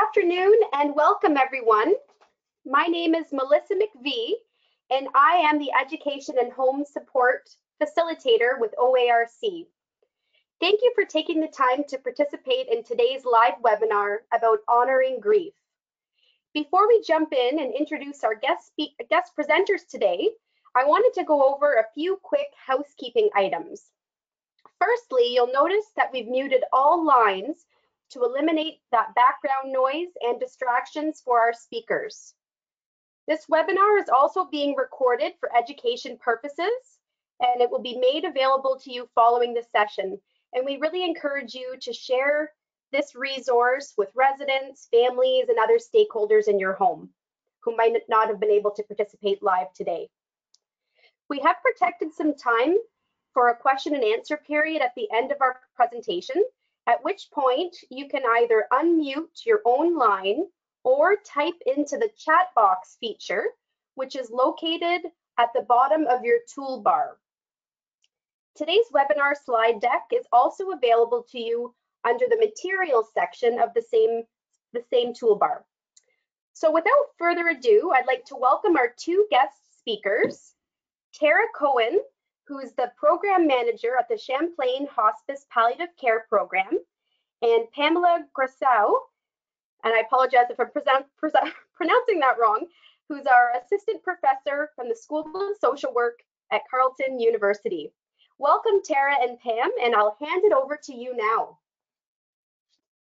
afternoon and welcome everyone. My name is Melissa McVie and I am the Education and Home Support Facilitator with OARC. Thank you for taking the time to participate in today's live webinar about honoring grief. Before we jump in and introduce our guest presenters today, I wanted to go over a few quick housekeeping items. Firstly, you'll notice that we've muted all lines to eliminate that background noise and distractions for our speakers. This webinar is also being recorded for education purposes, and it will be made available to you following this session. And we really encourage you to share this resource with residents, families, and other stakeholders in your home who might not have been able to participate live today. We have protected some time for a question and answer period at the end of our presentation, at which point you can either unmute your own line or type into the chat box feature, which is located at the bottom of your toolbar. Today's webinar slide deck is also available to you under the materials section of the same toolbar. So without further ado, I'd like to welcome our two guest speakers, Tara Cohen, who is the Program Manager at the Champlain Hospice Palliative Care Program, and Pamela Grassau, and I apologize if I'm pronouncing that wrong, who's our Assistant Professor from the School of Social Work at Carleton University. Welcome, Tara and Pam, and I'll hand it over to you now.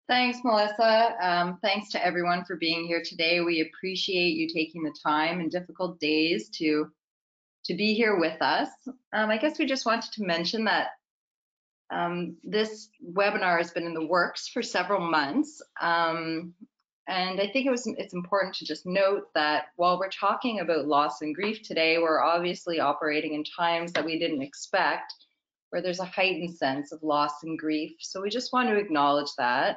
Thanks, Melissa. Thanks to everyone for being here today. We appreciate you taking the time in difficult days to be here with us. I guess we just wanted to mention that this webinar has been in the works for several months. And I think it's important to just note that while we're talking about loss and grief today, we're obviously operating in times that we didn't expect, where there's a heightened sense of loss and grief. So we just want to acknowledge that.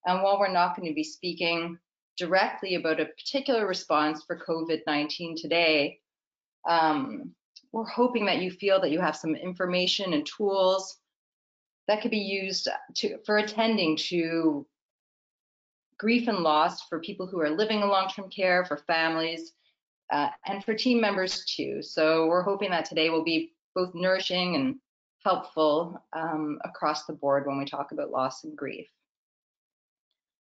And while we're not going to be speaking directly about a particular response for COVID-19 today, we're hoping that you feel that you have some information and tools that could be used for attending to grief and loss for people who are living in long-term care, for families, and for team members too. So we're hoping that today will be both nourishing and helpful across the board when we talk about loss and grief.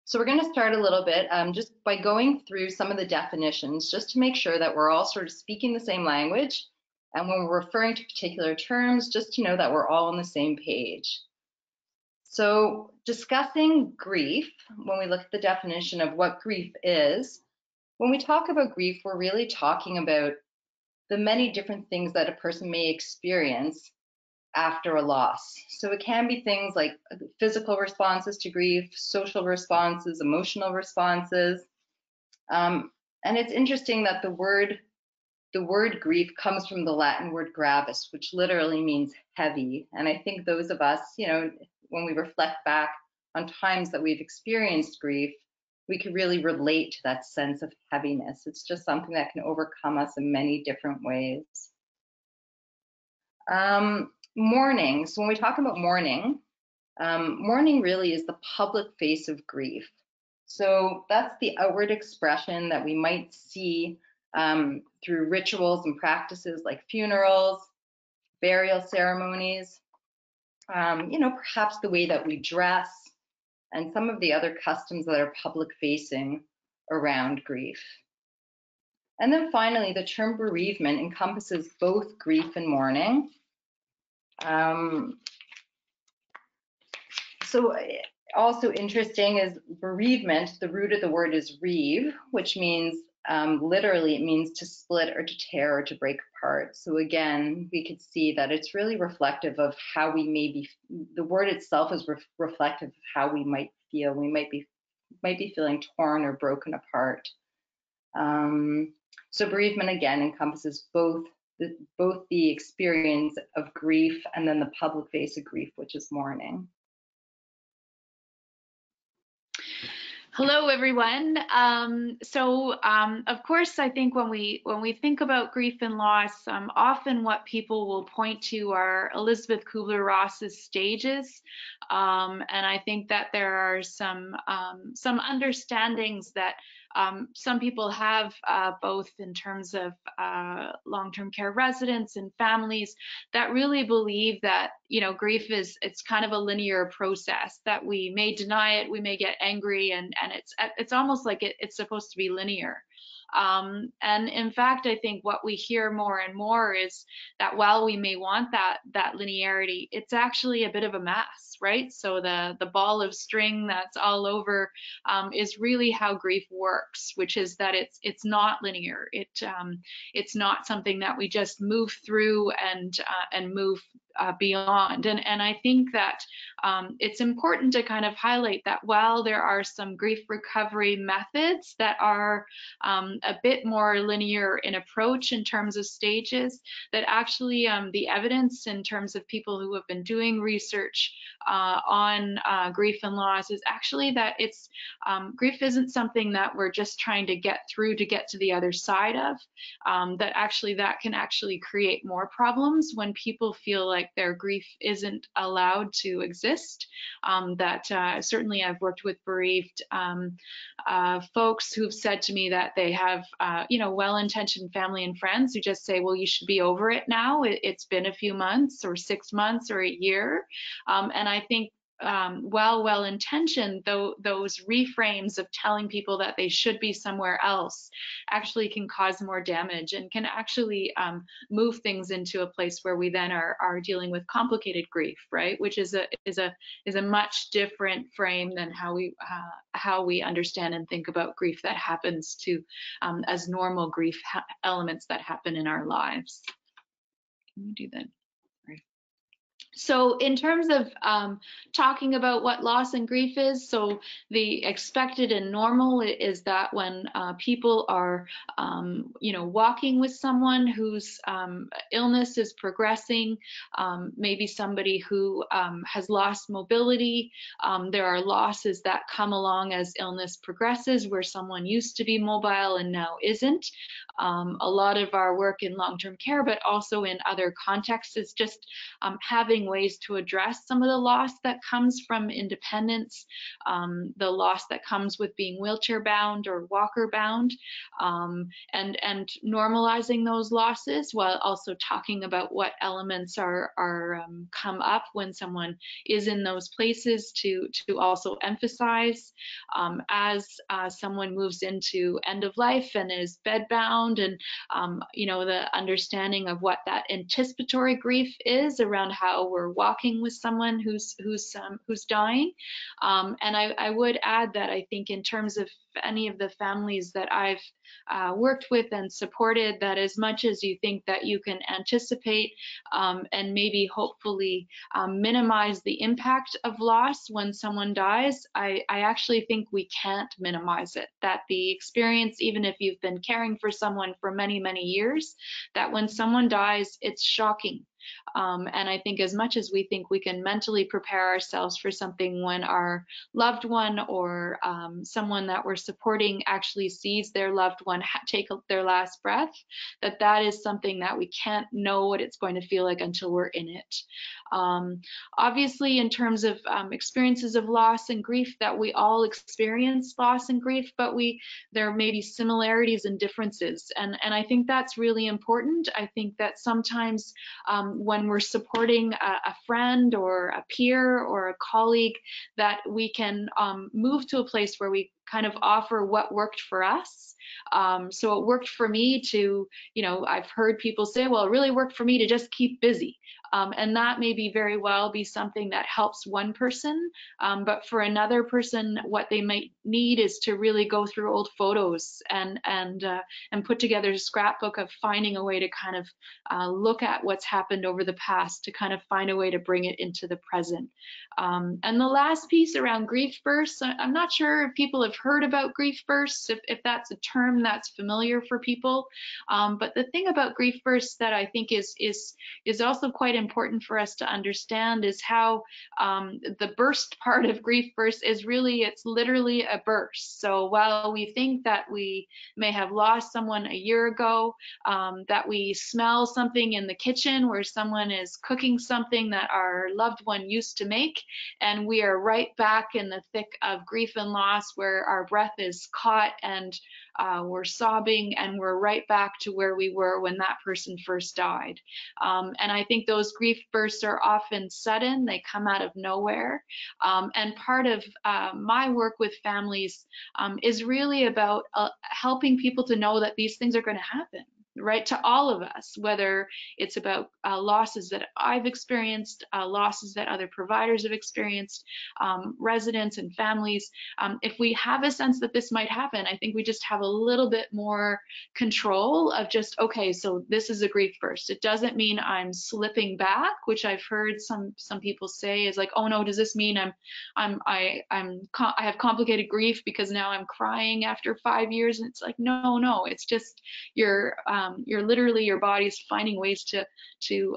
So we're going to start a little bit just by going through some of the definitions, just to make sure that we're all sort of speaking the same language. And when we're referring to particular terms, just to know that we're all on the same page. So discussing grief, when we look at the definition of what grief is, when we talk about grief, we're really talking about the many different things that a person may experience after a loss. So it can be things like physical responses to grief, social responses, emotional responses. And it's interesting that the word grief comes from the Latin word gravis, which literally means heavy. And I think those of us, when we reflect back on times that we've experienced grief, we can really relate to that sense of heaviness. It's just something that can overcome us in many different ways. Mourning. So when we talk about mourning, mourning really is the public face of grief. So that's the outward expression that we might see through rituals and practices like funerals, burial ceremonies, perhaps the way that we dress, and some of the other customs that are public facing around grief. And then finally, the term bereavement encompasses both grief and mourning. So also interesting is bereavement, the root of the word is reeve, which means literally it means to split or to tear or to break apart. So again, we could see that it's really reflective of how we may be, the word itself is reflective of how we might feel. We might be feeling torn or broken apart. So bereavement again encompasses both the experience of grief and then the public face of grief, which is mourning. Hello, everyone. Of course, I think when we think about grief and loss, often what people will point to are Elizabeth Kubler-Ross's stages, and I think that there are some understandings that some people have, both in terms of long-term care residents and families, that really believe that, you know, grief it's kind of a linear process, that we may deny it, we may get angry, and it's almost like it's supposed to be linear. And in fact, I think what we hear more and more is that while we may want that linearity, it's actually a bit of a mess, right? So the ball of string that's all over is really how grief works, which is that it's not linear. It's not something that we just move through and move beyond. And I think that it's important to kind of highlight that while there are some grief recovery methods that are a bit more linear in approach in terms of stages, that actually the evidence in terms of people who have been doing research on grief and loss is actually that it's grief isn't something that we're just trying to get through to get to the other side of, that actually that can actually create more problems when people feel like their grief isn't allowed to exist. Certainly I've worked with bereaved folks who've said to me that they have you know, well-intentioned family and friends who just say, well, you should be over it now. It's been a few months or 6 months or a year. And I think while well-intentioned, though, those reframes of telling people that they should be somewhere else actually can cause more damage and can actually move things into a place where we then are dealing with complicated grief, right? Which is a much different frame than how we understand and think about grief that happens to as normal grief elements that happen in our lives. Can you do that? So in terms of talking about what loss and grief is, so the expected and normal is that when people are, you know, walking with someone whose illness is progressing, maybe somebody who has lost mobility, there are losses that come along as illness progresses where someone used to be mobile and now isn't. A lot of our work in long-term care, but also in other contexts, is just having ways to address some of the loss that comes from independence, the loss that comes with being wheelchair bound or walker bound, and normalizing those losses while also talking about what elements are come up when someone is in those places to also emphasize as someone moves into end of life and is bedbound, and you know, the understanding of what that anticipatory grief is around how we're walking with someone who's dying. And I would add that I think in terms of any of the families that I've worked with and supported, that as much as you think that you can anticipate and maybe hopefully minimize the impact of loss when someone dies, I actually think we can't minimize it. That the experience, even if you've been caring for someone for many, many years, that when someone dies, it's shocking. And I think as much as we think we can mentally prepare ourselves for something when our loved one or someone that we're supporting actually sees their loved one take their last breath, that is something that we can't know what it's going to feel like until we're in it. Obviously, in terms of experiences of loss and grief, that we all experience loss and grief, but there may be similarities and differences. And I think that's really important. I think that sometimes when we're supporting a friend or a peer or a colleague, that we can move to a place where we kind of offer what worked for us. So it worked for me to, you know, I've heard people say, well, it really worked for me to just keep busy. And that may be very well be something that helps one person, but for another person, what they might need is to really go through old photos and put together a scrapbook of finding a way to kind of look at what's happened over the past, to kind of find a way to bring it into the present. And the last piece around grief bursts, I'm not sure if people have heard about grief bursts, if that's a term that's familiar for people. But the thing about grief bursts that I think is also quite important for us to understand is how the burst part of grief burst is really, it's literally a burst. So while we think that we may have lost someone a year ago, that we smell something in the kitchen where someone is cooking something that our loved one used to make, and we are right back in the thick of grief and loss where our breath is caught and we're sobbing, and we're right back to where we were when that person first died. And I think those grief bursts are often sudden, they come out of nowhere. And part of my work with families is really about helping people to know that these things are going to happen, right, to all of us, whether it's about losses that I've experienced, losses that other providers have experienced, residents and families. If we have a sense that this might happen, I think we just have a little bit more control of just, okay, so this is a grief burst. It doesn't mean I'm slipping back, which I've heard some people say is like, oh no, does this mean I have complicated grief because now I'm crying after 5 years? And it's like, no, it's just you're literally, your body's finding ways to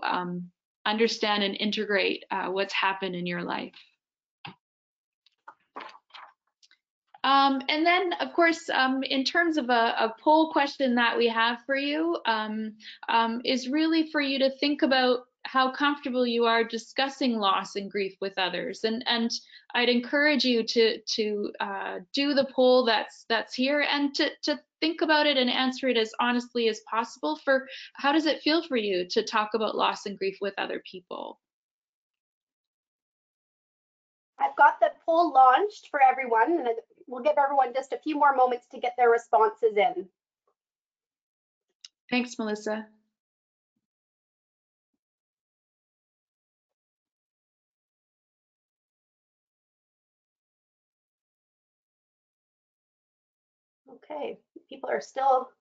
understand and integrate what's happened in your life. And then, of course, in terms of a poll question that we have for you, is really for you to think about how comfortable you are discussing loss and grief with others. And I'd encourage you to do the poll that's here, and to think about it and answer it as honestly as possible for how does it feel for you to talk about loss and grief with other people. I've got the poll launched for everyone, and we'll give everyone just a few more moments to get their responses in. Thanks, Melissa. Okay, people are still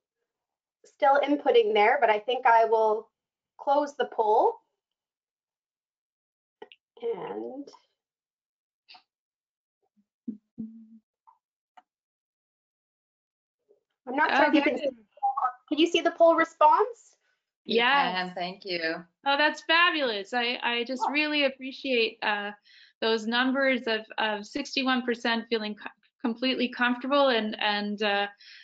inputting there, but I think I will close the poll. And I'm not sure if you can see. Can you see the poll response? Yeah, thank you. Oh, that's fabulous. I just really appreciate those numbers of 61% feeling completely comfortable, and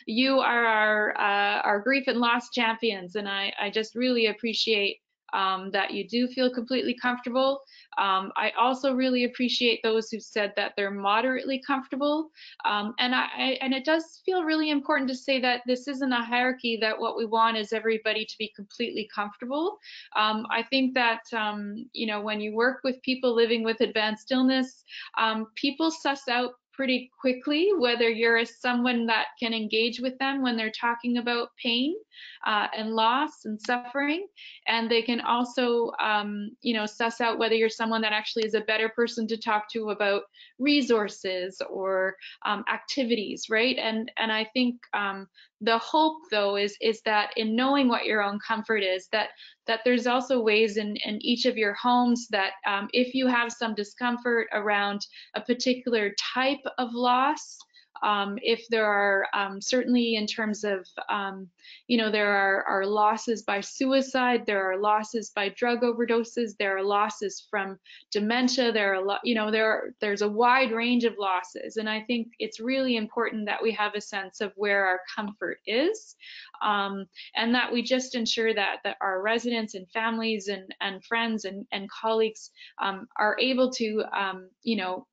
you are our grief and loss champions, and I just really appreciate that you do feel completely comfortable. I also really appreciate those who said that they're moderately comfortable, and it does feel really important to say that this isn't a hierarchy, that what we want is everybody to be completely comfortable. I think that you know, when you work with people living with advanced illness, people suss out pretty quickly whether you're someone that can engage with them when they're talking about pain and loss and suffering, and they can also you know, suss out whether you're someone that actually is a better person to talk to about resources or activities, right? And I think the hope though is that in knowing what your own comfort is, that there's also ways in each of your homes that if you have some discomfort around a particular type of loss, if there are certainly in terms of you know, there are losses by suicide, there are losses by drug overdoses, there are losses from dementia, there are you know, there's a wide range of losses, and I think it's really important that we have a sense of where our comfort is, and that we just ensure that our residents and families and friends and colleagues are able to you know,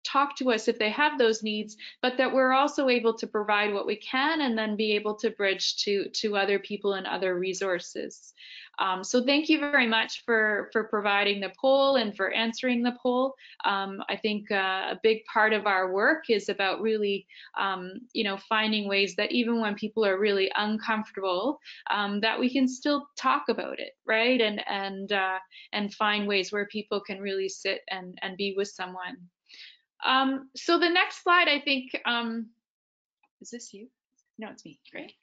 talk to us if they have those needs, but that we're also able to provide what we can and then be able to bridge to other people and other resources. So thank you very much for providing the poll and for answering the poll. I think a big part of our work is about really, you know, finding ways that even when people are really uncomfortable, that we can still talk about it, right? And find ways where people can really sit and be with someone. So the next slide, I think, is this you? No, it's me. Great.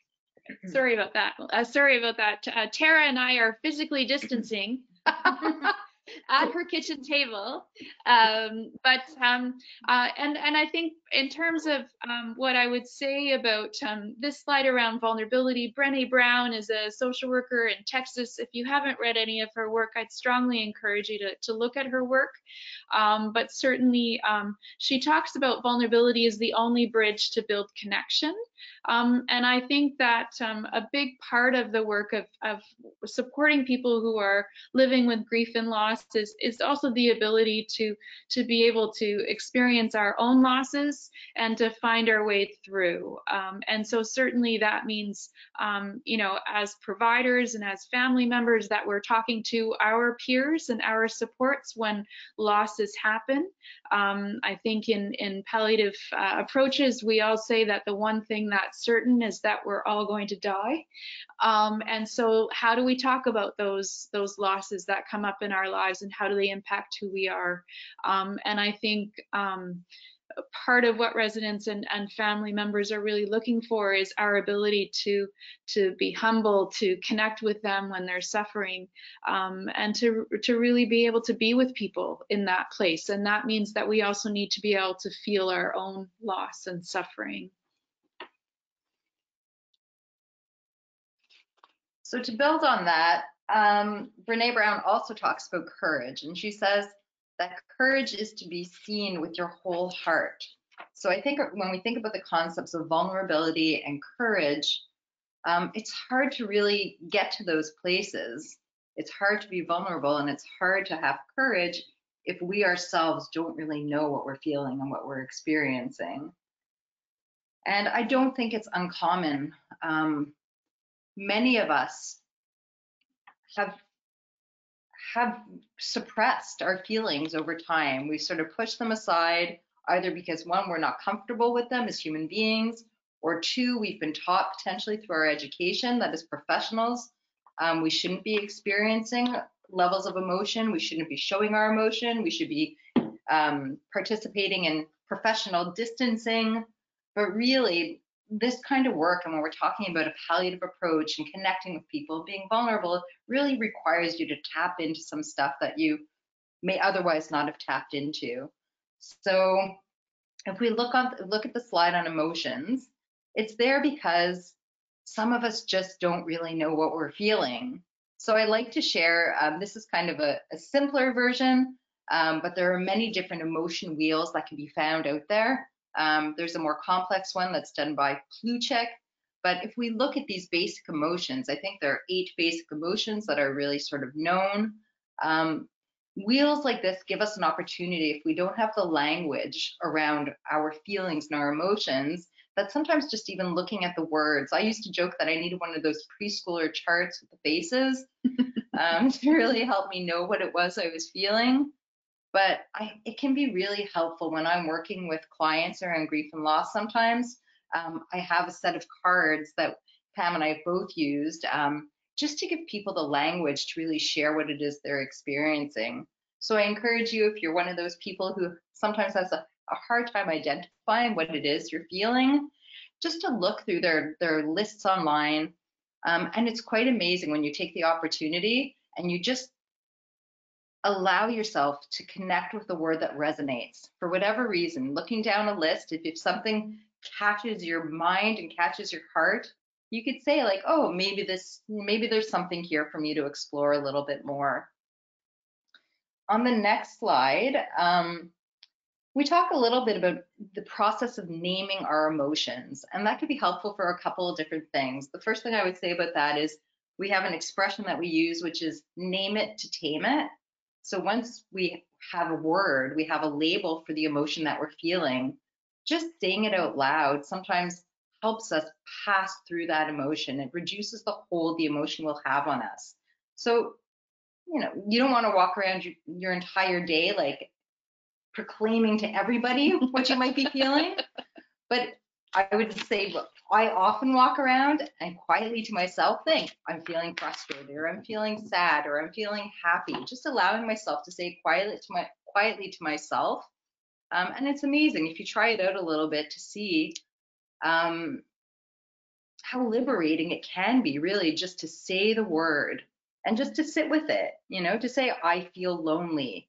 Sorry about that. Tara and I are physically distancing. at her kitchen table. And I think in terms of what I would say about this slide around vulnerability, Brené Brown is a social worker in Texas. If you haven't read any of her work, I'd strongly encourage you to look at her work. But certainly she talks about vulnerability as the only bridge to build connection. And I think that a big part of the work of supporting people who are living with grief and loss is also the ability to be able to experience our own losses and to find our way through. And so certainly that means, you know, as providers and as family members, that we're talking to our peers and our supports when losses happen. I think in palliative approaches, we all say that the one thing that's certain is that we're all going to die. And so how do we talk about those losses that come up in our lives, and how do they impact who we are? And I think part of what residents and family members are really looking for is our ability to be humble, to connect with them when they're suffering, and to really be able to be with people in that place. And that means that we also need to be able to feel our own loss and suffering. So to build on that, Brené Brown also talks about courage, and she says that courage is to be seen with your whole heart. So I think when we think about the concepts of vulnerability and courage, it's hard to really get to those places. It's hard to be vulnerable, and it's hard to have courage if we ourselves don't really know what we're feeling and what we're experiencing. And I don't think it's uncommon. Many of us have suppressed our feelings over time. We sort of push them aside, either because one, we're not comfortable with them as human beings, or two, we've been taught potentially through our education that as professionals, we shouldn't be experiencing levels of emotion. We shouldn't be showing our emotion. We should be participating in professional distancing. But really, this kind of work, and when we're talking about a palliative approach and connecting with people, being vulnerable, really requires you to tap into some stuff that you may otherwise not have tapped into. So if we look at the slide on emotions, it's there because some of us just don't really know what we're feeling. So I like to share, this is kind of a simpler version, but there are many different emotion wheels that can be found out there. There's a more complex one that's done by Pluchek. But if we look at these basic emotions, I think there are 8 basic emotions that are really sort of known. Wheels like this give us an opportunity, if we don't have the language around our feelings and our emotions, that sometimes just even looking at the words. I used to joke that I needed one of those preschooler charts with the faces to really help me know what it was I was feeling. But it can be really helpful when I'm working with clients around grief and loss sometimes. I have a set of cards that Pam and I have both used just to give people the language to really share what it is they're experiencing. So I encourage you, if you're one of those people who sometimes has a hard time identifying what it is you're feeling, just to look through their lists online. And it's quite amazing when you take the opportunity and you just allow yourself to connect with the word that resonates for whatever reason. Looking down a list, if something catches your mind and catches your heart, you could say like, oh, maybe there's something here for me to explore a little bit more. On the next slide, we talk a little bit about the process of naming our emotions, and that could be helpful for a couple of different things. The first thing I would say about that is we have an expression that we use, which is name it to tame it. So once we have a word, we have a label for the emotion that we're feeling, just saying it out loud sometimes helps us pass through that emotion. It reduces the hold the emotion will have on us. So, you know, you don't want to walk around your entire day like proclaiming to everybody what you might be feeling. But I would say, look, I often walk around and quietly to myself think, I'm feeling frustrated, or I'm feeling sad, or I'm feeling happy. Just allowing myself to say quietly to myself. And it's amazing if you try it out a little bit to see how liberating it can be, really, just to say the word and just to sit with it, to say, I feel lonely,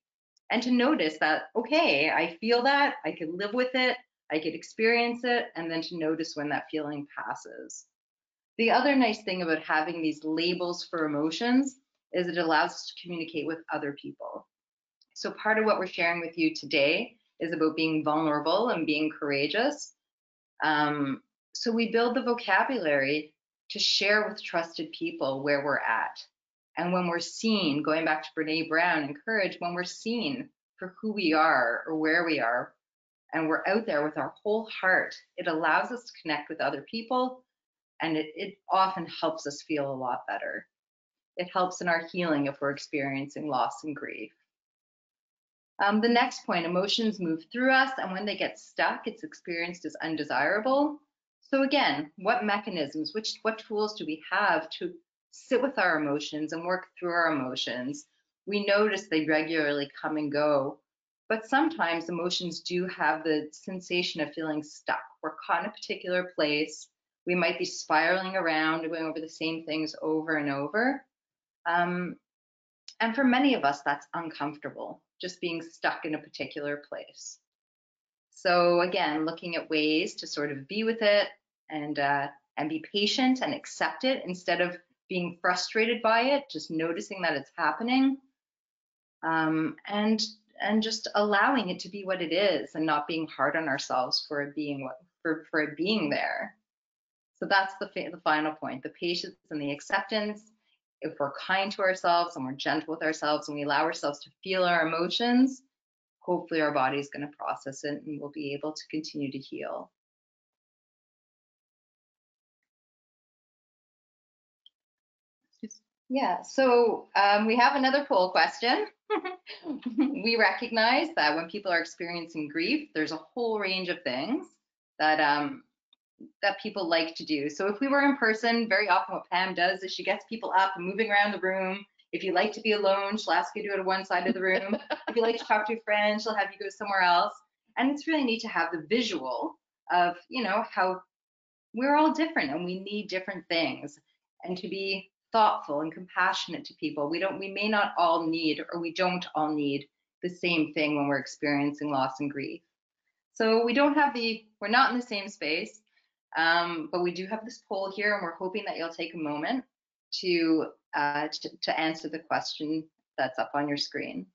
and to notice that, okay, I feel that, I could live with it, I could experience it, and then to notice when that feeling passes. The other nice thing about having these labels for emotions is it allows us to communicate with other people. So part of what we're sharing with you today is about being vulnerable and being courageous. So we build the vocabulary to share with trusted people where we're at. And when we're seen, going back to Brene Brown and courage, when we're seen for who we are or where we are, and we're out there with our whole heart, it allows us to connect with other people, and it often helps us feel a lot better. It helps in our healing if we're experiencing loss and grief. The next point, emotions move through us, and when they get stuck, it's experienced as undesirable. So again, what mechanisms, what tools do we have to sit with our emotions and work through our emotions? We notice they regularly come and go, but sometimes emotions do have the sensation of feeling stuck. We're caught in a particular place. We might be spiraling around and going over the same things over and over. And for many of us, that's uncomfortable, just being stuck in a particular place. So again, looking at ways to sort of be with it and be patient and accept it instead of being frustrated by it, just noticing that it's happening, and just allowing it to be what it is and not being hard on ourselves for it being for it being there. So that's the final point, the patience and the acceptance. If we're kind to ourselves and we're gentle with ourselves and we allow ourselves to feel our emotions, hopefully our body is going to process it and we'll be able to continue to heal. Yeah, so we have another poll question. We recognize that when people are experiencing grief, there's a whole range of things that that people like to do. So if we were in person, very often what Pam does is she gets people up and moving around the room. If you like to be alone, she'll ask you to go to one side of the room. If you like to talk to a friend, she'll have you go somewhere else. And it's really neat to have the visual of, how we're all different and we need different things, and to be thoughtful and compassionate to people. We may not all need, or we don't all need the same thing when we're experiencing loss and grief. So we're not in the same space. But we do have this poll here, and we're hoping that you'll take a moment to answer the question that's up on your screen.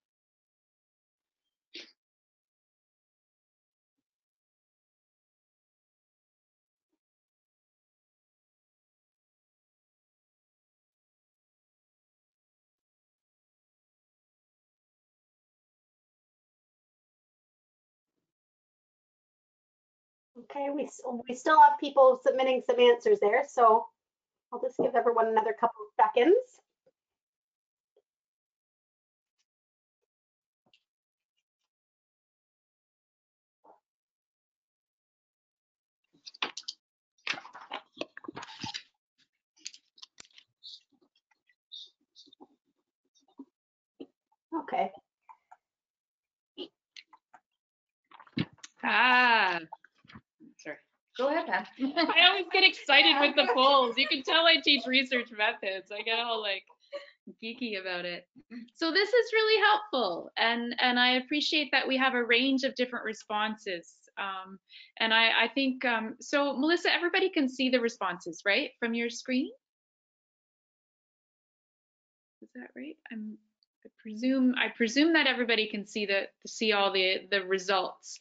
Okay, we still have people submitting some answers there, so I'll just give everyone another couple of seconds. Okay. Sorry. Go ahead, Pam. I always get excited with the polls. You can tell I teach research methods. I get all like geeky about it. So this is really helpful, and I appreciate that we have a range of different responses. And I think so. Melissa, everybody can see the responses, right, from your screen? Is that right? I presume that everybody can see all the results.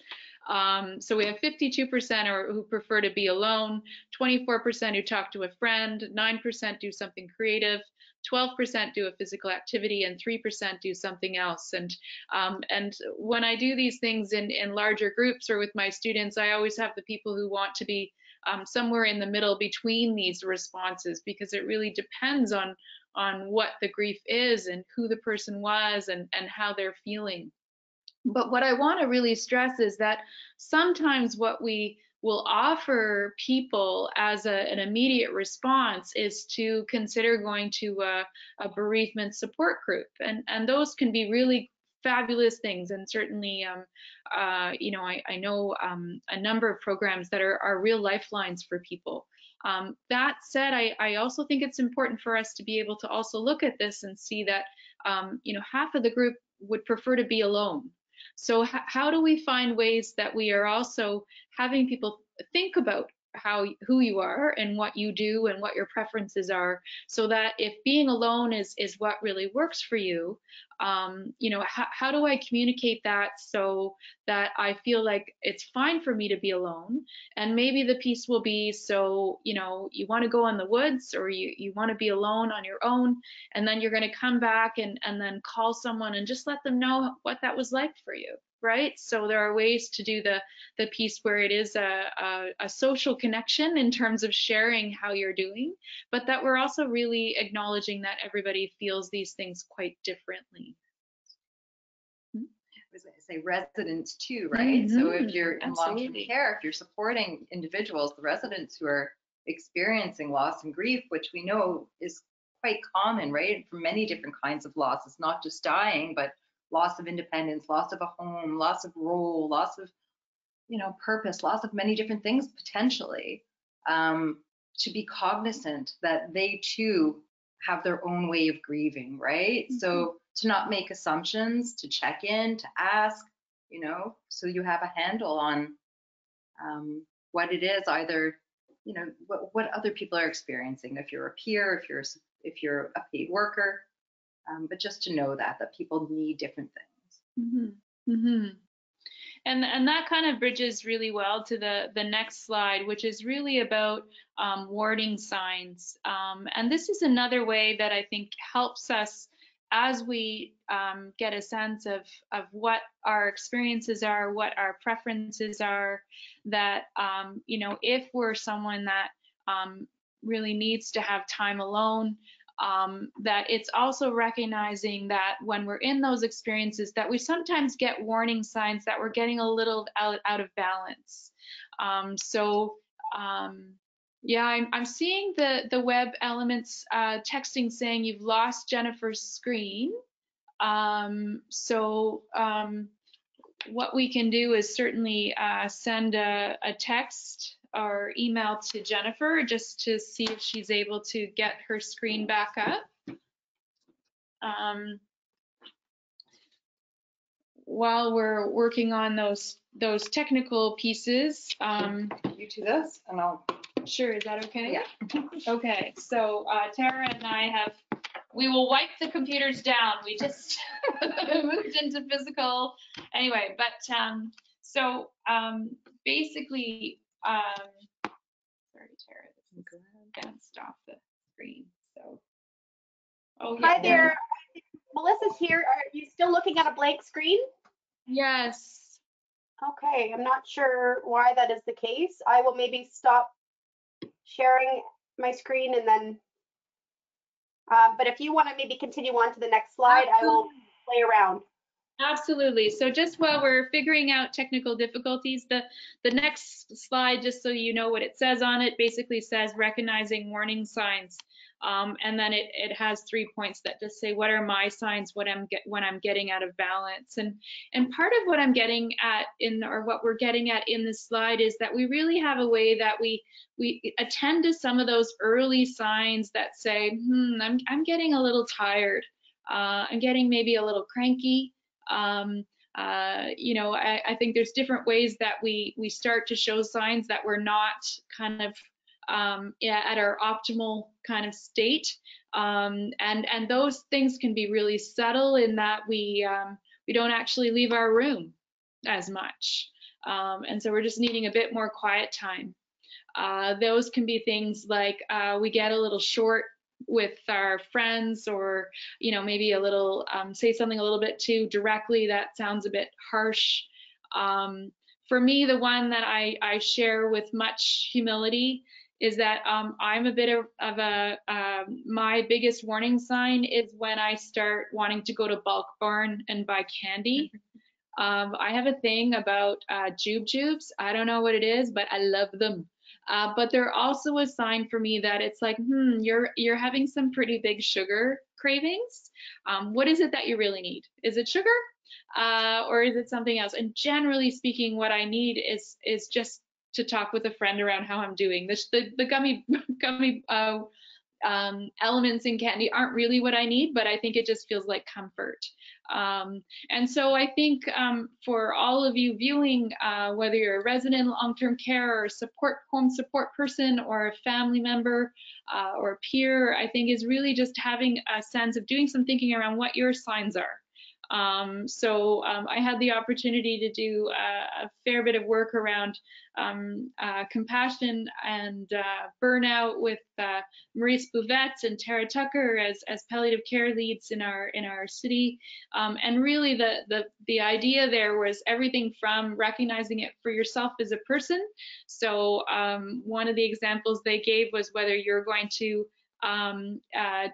So we have 52% who prefer to be alone, 24% who talk to a friend, 9% do something creative, 12% do a physical activity, and 3% do something else. And when I do these things in larger groups or with my students, I always have the people who want to be somewhere in the middle between these responses, because it really depends on what the grief is and who the person was and how they're feeling. But what I want to really stress is that sometimes what we will offer people as an immediate response is to consider going to a bereavement support group. And those can be really fabulous things, and certainly, you know, I know a number of programs that are real lifelines for people. That said, I also think it's important for us to be able to also look at this and see that, you know, half of the group would prefer to be alone. So how do we find ways that we are also having people think about who you are and what you do and what your preferences are, so that if being alone is what really works for you, you know, how do I communicate that so that I feel like it's fine for me to be alone? And maybe the piece will be, so, you know, you want to go in the woods, or you want to be alone on your own, and then you're going to come back and then call someone and just let them know what that was like for you. Right? So there are ways to do the piece where it is a social connection in terms of sharing how you're doing, but that we're also really acknowledging that everybody feels these things quite differently. I was going to say residents too, right? So if you're in long-term care, if you're supporting individuals, the residents who are experiencing loss and grief, which we know is quite common, right? For many different kinds of loss. It's not just dying, but loss of independence, loss of a home, loss of role, loss of, you know, purpose, loss of many different things potentially, to be cognizant that they too have their own way of grieving, right? Mm-hmm. So to not make assumptions, to check in, to ask, you know, so you have a handle on what it is, either, you know, what other people are experiencing, if you're a peer, if you're a paid worker. But just to know that people need different things. Mm-hmm. Mm-hmm. And that kind of bridges really well to the next slide, which is really about warning signs. And this is another way that I think helps us as we get a sense of what our experiences are, what our preferences are, that, you know, if we're someone that really needs to have time alone, that it's also recognizing that when we're in those experiences that we sometimes get warning signs that we're getting a little out of balance. Yeah, I'm seeing the web elements texting saying you've lost Jennifer's screen. What we can do is certainly send a text or email to Jennifer just to see if she's able to get her screen back up. While we're working on those technical pieces, you do this and I'll. Sure, is that okay? Yeah. Okay, so Tara and I we will wipe the computers down. We just moved into physical anyway, but basically, sorry, Tara, this is gonna stop the screen. So, oh yeah. Hi there, Melissa's here. Are you still looking at a blank screen? Yes. Okay, I'm not sure why that is the case. I will maybe stop sharing my screen and then, but if you want to maybe continue on to the next slide, I will play around. Absolutely. So just while we're figuring out technical difficulties, the next slide, just so you know what it says on it, basically says recognizing warning signs. And then it has 3 points that just say, what are my signs when I'm getting out of balance? And part of what I'm getting at what we're getting at in this slide is that we really have a way that we attend to some of those early signs that say, I'm getting a little tired. I'm getting maybe a little cranky. You know, I think there's different ways that we start to show signs that we're not kind of at our optimal kind of state, and those things can be really subtle in that we don't actually leave our room as much, and so we're just needing a bit more quiet time. Those can be things like we get a little short with our friends, or, you know, maybe a little say something a little bit too directly that sounds a bit harsh. For me, the one that I share with much humility is that I'm a bit of a my biggest warning sign is when I start wanting to go to Bulk Barn and buy candy. I have a thing about jubes. I don't know what it is, but I love them. But they're also a sign for me that it's like, you're having some pretty big sugar cravings. What is it that you really need? Is it sugar? or is it something else? And generally speaking, what I need is just to talk with a friend around how I'm doing. The gummy elements in candy aren't really what I need, but I think it just feels like comfort. And so I think for all of you viewing, whether you're a resident in long-term care or a home support person or a family member or a peer, I think is really just having a sense of doing some thinking around what your signs are. I had the opportunity to do a fair bit of work around compassion and burnout with Maurice Bouvette and Tara Tucker as palliative care leads in our city, and really the idea there was everything from recognizing it for yourself as a person. So one of the examples they gave was whether you're going to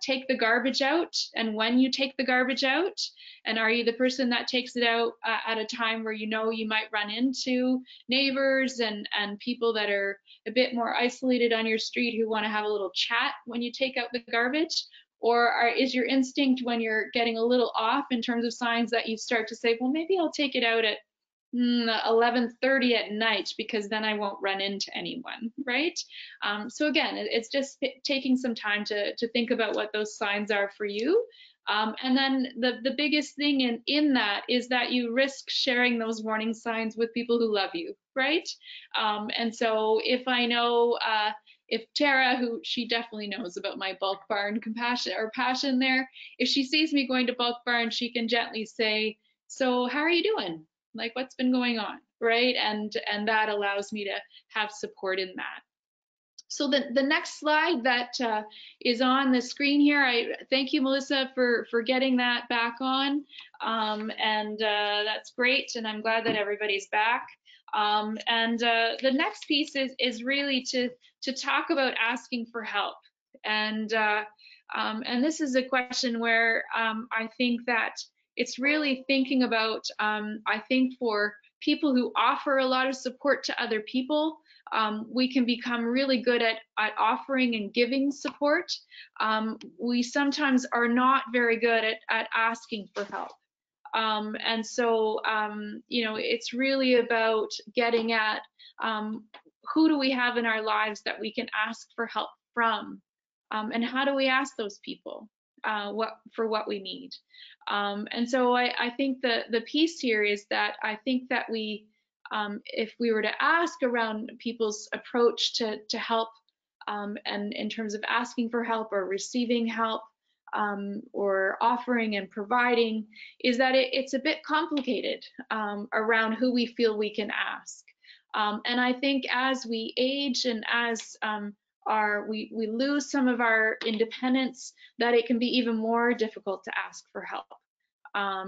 take the garbage out, and when you take the garbage out, and are you the person that takes it out at a time where you know you might run into neighbors and people that are a bit more isolated on your street who want to have a little chat when you take out the garbage? Or is your instinct, when you're getting a little off in terms of signs, that you start to say, well, maybe I'll take it out at 11:30 at night because then I won't run into anyone, right? So again, it's just taking some time to think about what those signs are for you. And then the biggest thing in that is that you risk sharing those warning signs with people who love you, right? And so if I know, if Tara, who she definitely knows about my bulk barn compassion or passion there, if she sees me going to bulk barn, she can gently say, so how are you doing? Like, what's been going on, right? And that allows me to have support in that. So the next slide that is on the screen here, I thank you, Melissa, for getting that back on, and that's great, and I'm glad that everybody's back. The next piece is really to talk about asking for help, and this is a question where I think that it's really thinking about, I think for people who offer a lot of support to other people, we can become really good at offering and giving support. We sometimes are not very good at asking for help. And so, you know, it's really about getting at who do we have in our lives that we can ask for help from, and how do we ask those people for what we need. And so I think the piece here is that I think that we, if we were to ask around people's approach to help, and in terms of asking for help or receiving help, or offering and providing, is that it's a bit complicated around who we feel we can ask. And I think as we age and as we lose some of our independence, that it can be even more difficult to ask for help.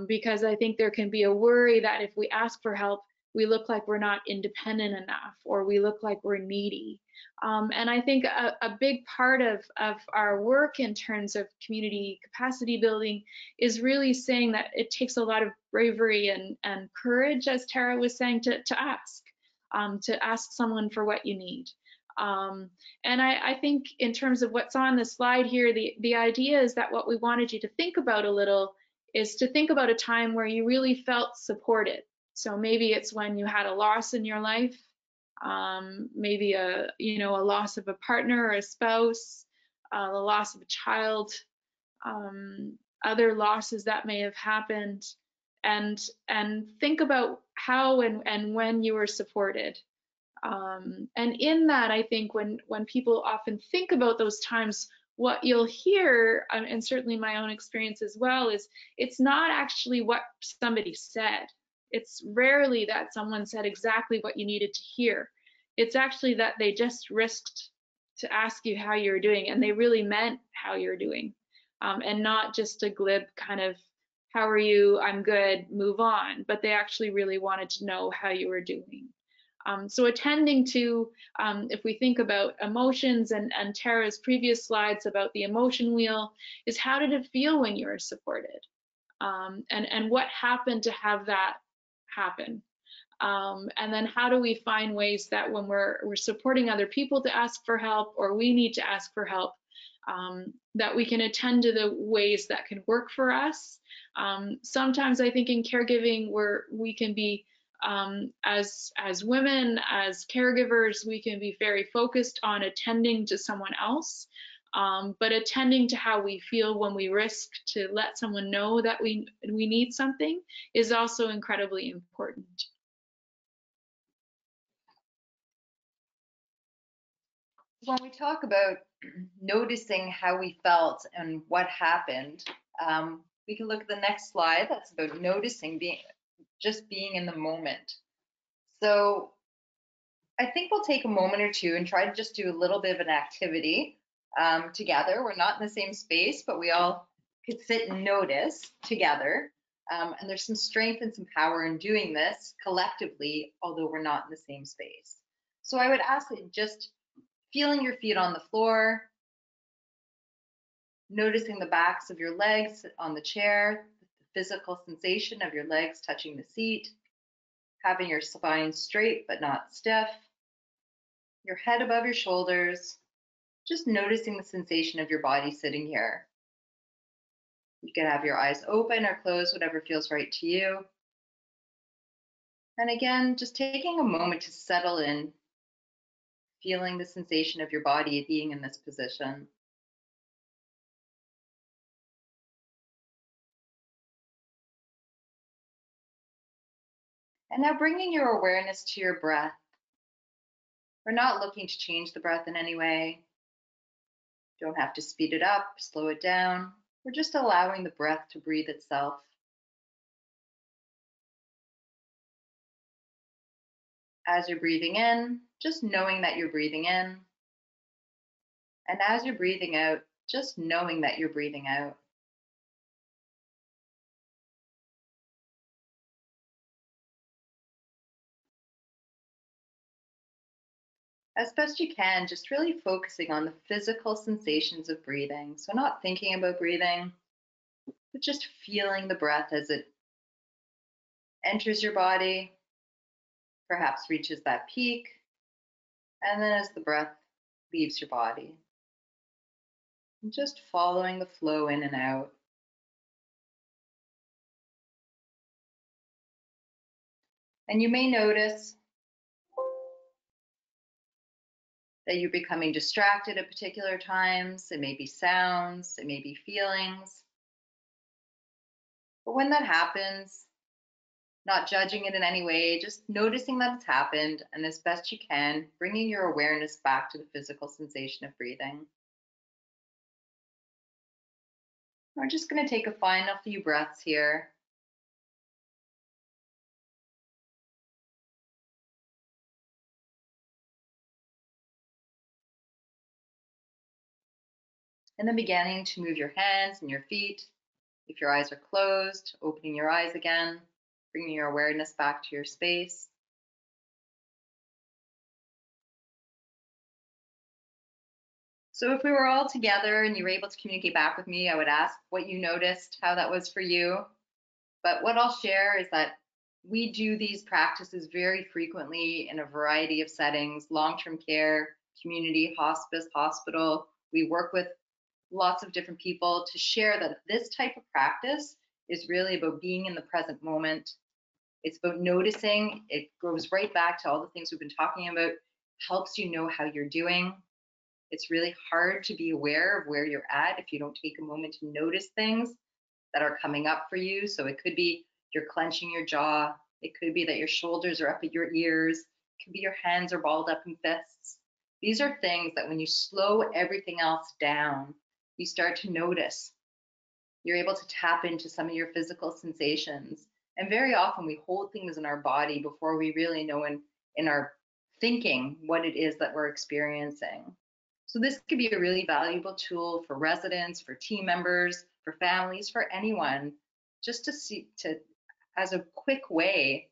Because I think there can be a worry that if we ask for help, we look like we're not independent enough, or we look like we're needy. And I think a big part of our work in terms of community capacity building is really saying that it takes a lot of bravery and courage, as Tara was saying, to ask someone for what you need. And I think in terms of what's on the slide here, the idea is that what we wanted you to think about a little is to think about a time where you really felt supported. So maybe it's when you had a loss in your life, maybe a loss of a partner or a spouse, the loss of a child, other losses that may have happened, and think about how and when you were supported. And in that, I think when people often think about those times, what you'll hear, and certainly my own experience as well, is it's not actually what somebody said. It's rarely that someone said exactly what you needed to hear. It's actually that they just risked to ask you how you're doing, and they really meant how you're doing, and not just a glib kind of, how are you, I'm good, move on, but they actually really wanted to know how you were doing. So attending to, if we think about emotions and Tara's previous slides about the emotion wheel, is how did it feel when you were supported? And what happened to have that happen? And then how do we find ways that when we're supporting other people to ask for help, or we need to ask for help, that we can attend to the ways that can work for us. Sometimes I think in caregiving we can be, as women, as caregivers, we can be very focused on attending to someone else, but attending to how we feel when we risk to let someone know that we need something is also incredibly important. When we talk about noticing how we felt and what happened, we can look at the next slide. That's about noticing, just being in the moment. So I think we'll take a moment or two and try to just do a little bit of an activity together. We're not in the same space, but we all could sit and notice together. And there's some strength and some power in doing this collectively, although we're not in the same space. So I would ask that just feeling your feet on the floor, noticing the backs of your legs on the chair, the physical sensation of your legs touching the seat, having your spine straight but not stiff, your head above your shoulders, just noticing the sensation of your body sitting here. You can have your eyes open or closed, whatever feels right to you. And again, just taking a moment to settle in, feeling the sensation of your body being in this position. And now bringing your awareness to your breath. We're not looking to change the breath in any way. You don't have to speed it up, slow it down. We're just allowing the breath to breathe itself. As you're breathing in, just knowing that you're breathing in. And as you're breathing out, just knowing that you're breathing out. As best you can, just really focusing on the physical sensations of breathing. So not thinking about breathing, but just feeling the breath as it enters your body, perhaps reaches that peak, and then as the breath leaves your body. And just following the flow in and out. And you may notice that you're becoming distracted at particular times. It may be sounds, it may be feelings. But when that happens, not judging it in any way, just noticing that it's happened, and as best you can, bringing your awareness back to the physical sensation of breathing. We're just going to take a final few breaths here. And then beginning to move your hands and your feet. If your eyes are closed, opening your eyes again, bringing your awareness back to your space. So if we were all together and you were able to communicate back with me, I would ask what you noticed, how that was for you. But what I'll share is that we do these practices very frequently in a variety of settings: long-term care, community, hospice, hospital. We work with lots of different people to share that this type of practice is really about being in the present moment. It's about noticing. It goes right back to all the things we've been talking about, helps you know how you're doing. It's really hard to be aware of where you're at if you don't take a moment to notice things that are coming up for you. So it could be you're clenching your jaw. It could be that your shoulders are up at your ears. It could be your hands are balled up in fists. These are things that when you slow everything else down, you start to notice. You're able to tap into some of your physical sensations. And very often we hold things in our body before we really know in our thinking what it is that we're experiencing. So this could be a really valuable tool for residents, for team members, for families, for anyone, just to see, as a quick way.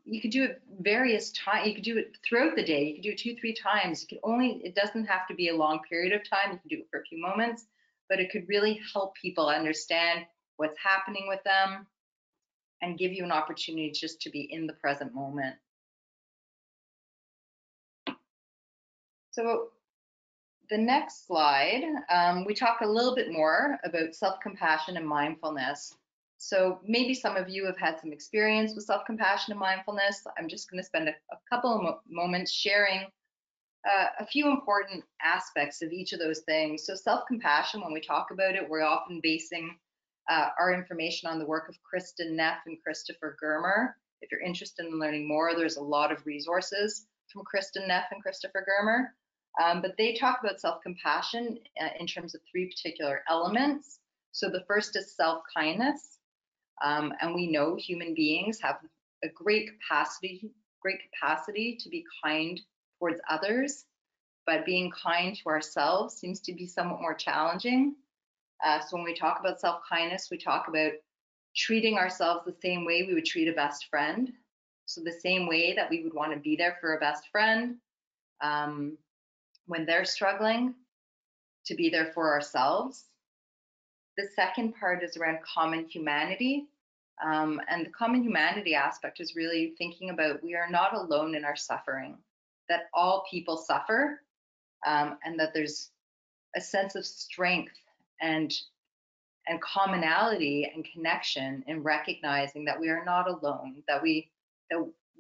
You could do it various times. You could do it throughout the day. You could do it 2-3 times. It doesn't have to be a long period of time. You can do it for a few moments, but it could really help people understand what's happening with them and give you an opportunity just to be in the present moment. So the next slide, we talk a little bit more about self-compassion and mindfulness. So maybe some of you have had some experience with self-compassion and mindfulness. I'm just going to spend a couple of moments sharing a few important aspects of each of those things. So self-compassion, when we talk about it, we're often basing our information on the work of Kristen Neff and Christopher Germer. If you're interested in learning more, there's a lot of resources from Kristen Neff and Christopher Germer. But they talk about self-compassion in terms of three particular elements. So the first is self-kindness. And we know human beings have a great capacity to be kind towards others, but being kind to ourselves seems to be somewhat more challenging. So when we talk about self-kindness, we talk about treating ourselves the same way we would treat a best friend. So the same way that we would want to be there for a best friend when they're struggling, to be there for ourselves. The second part is around common humanity. And the common humanity aspect is really thinking about we are not alone in our suffering, that all people suffer, and that there's a sense of strength and commonality and connection in recognizing that we are not alone, that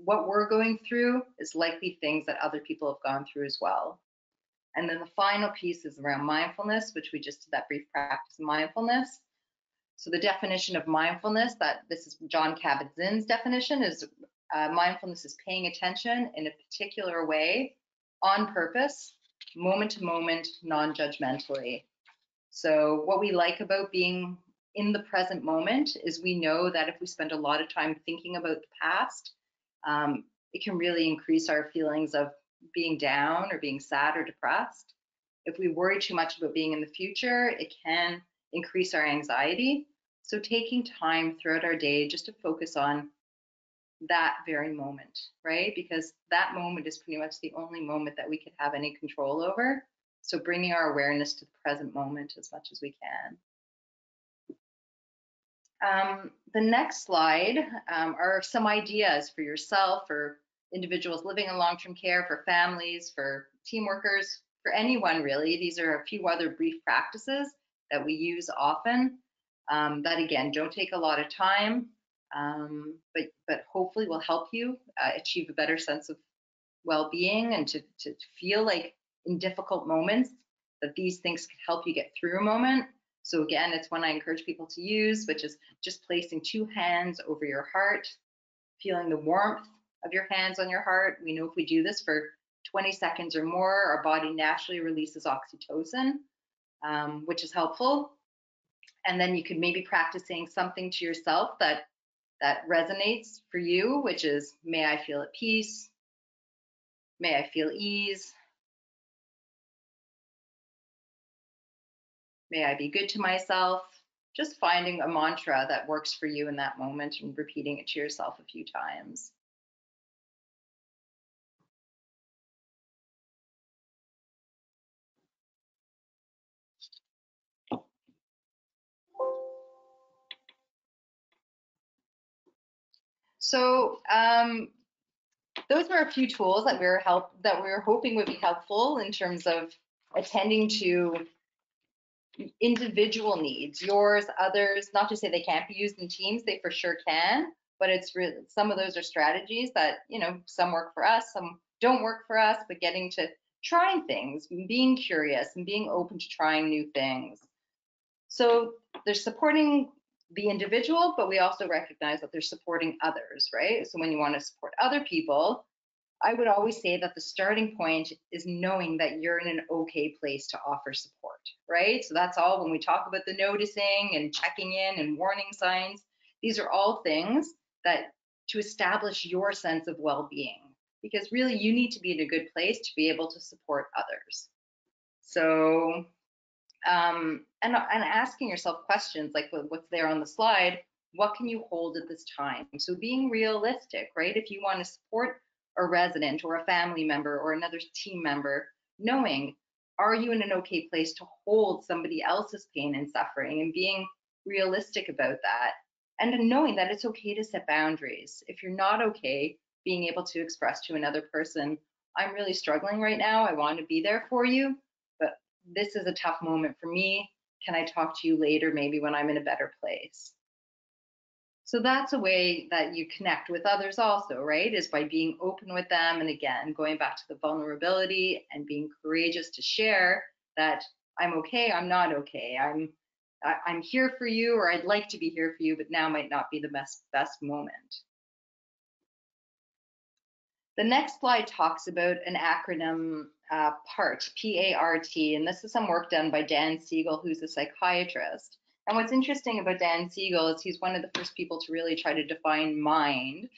what we're going through is likely things that other people have gone through as well. And then the final piece is around mindfulness, which we just did that brief practice of mindfulness. So the definition of mindfulness, that this is John Kabat-Zinn's definition, is mindfulness is paying attention in a particular way, on purpose, moment to moment, non-judgmentally. So what we like about being in the present moment is we know that if we spend a lot of time thinking about the past, it can really increase our feelings of being down or being sad or depressed. If we worry too much about being in the future, it can increase our anxiety. So taking time throughout our day just to focus on that very moment, right? Because that moment is pretty much the only moment that we could have any control over. So bringing our awareness to the present moment as much as we can. The next slide are some ideas for yourself, for individuals living in long-term care, for families, for team workers, for anyone really. These are a few other brief practices that we use often that, again, don't take a lot of time, but hopefully will help you achieve a better sense of well-being and to feel like in difficult moments that these things can help you get through a moment. So again, it's one I encourage people to use, which is just placing two hands over your heart, feeling the warmth of your hands on your heart. We know if we do this for 20 seconds or more, our body naturally releases oxytocin, which is helpful. And then you could maybe practice saying something to yourself that resonates for you, which is, may I feel at peace, may I feel ease, may I be good to myself. Just finding a mantra that works for you in that moment and repeating it to yourself a few times. So those were a few tools that we were hoping would be helpful in terms of attending to individual needs, yours, others. Not to say they can't be used in teams, they for sure can, but it's really, some of those are strategies that, you know, some work for us, some don't work for us, but getting to trying things, being curious and being open to trying new things. So they're supporting the individual, but we also recognize that they're supporting others, right? So when you want to support other people, I would always say that the starting point is knowing that you're in an okay place to offer support, right? So that's all when we talk about the noticing and checking in and warning signs. These are all things that to establish your sense of well-being, because really you need to be in a good place to be able to support others. So, and asking yourself questions like what's there on the slide, what can you hold at this time? So being realistic, right? If you want to support a resident or a family member or another team member, knowing, are you in an okay place to hold somebody else's pain and suffering, and being realistic about that, and knowing that it's okay to set boundaries. If you're not okay, being able to express to another person, I'm really struggling right now, I want to be there for you, but this is a tough moment for me. Can I talk to you later, maybe when I'm in a better place? So that's a way that you connect with others also, right? Is by being open with them. And again, going back to the vulnerability and being courageous to share that I'm okay, I'm not okay. I'm here for you, or I'd like to be here for you, but now might not be the best moment. The next slide talks about an acronym, PART, P-A-R-T, and this is some work done by Dan Siegel, who's a psychiatrist. And what's interesting about Dan Siegel is he's one of the first people to really try to define mind.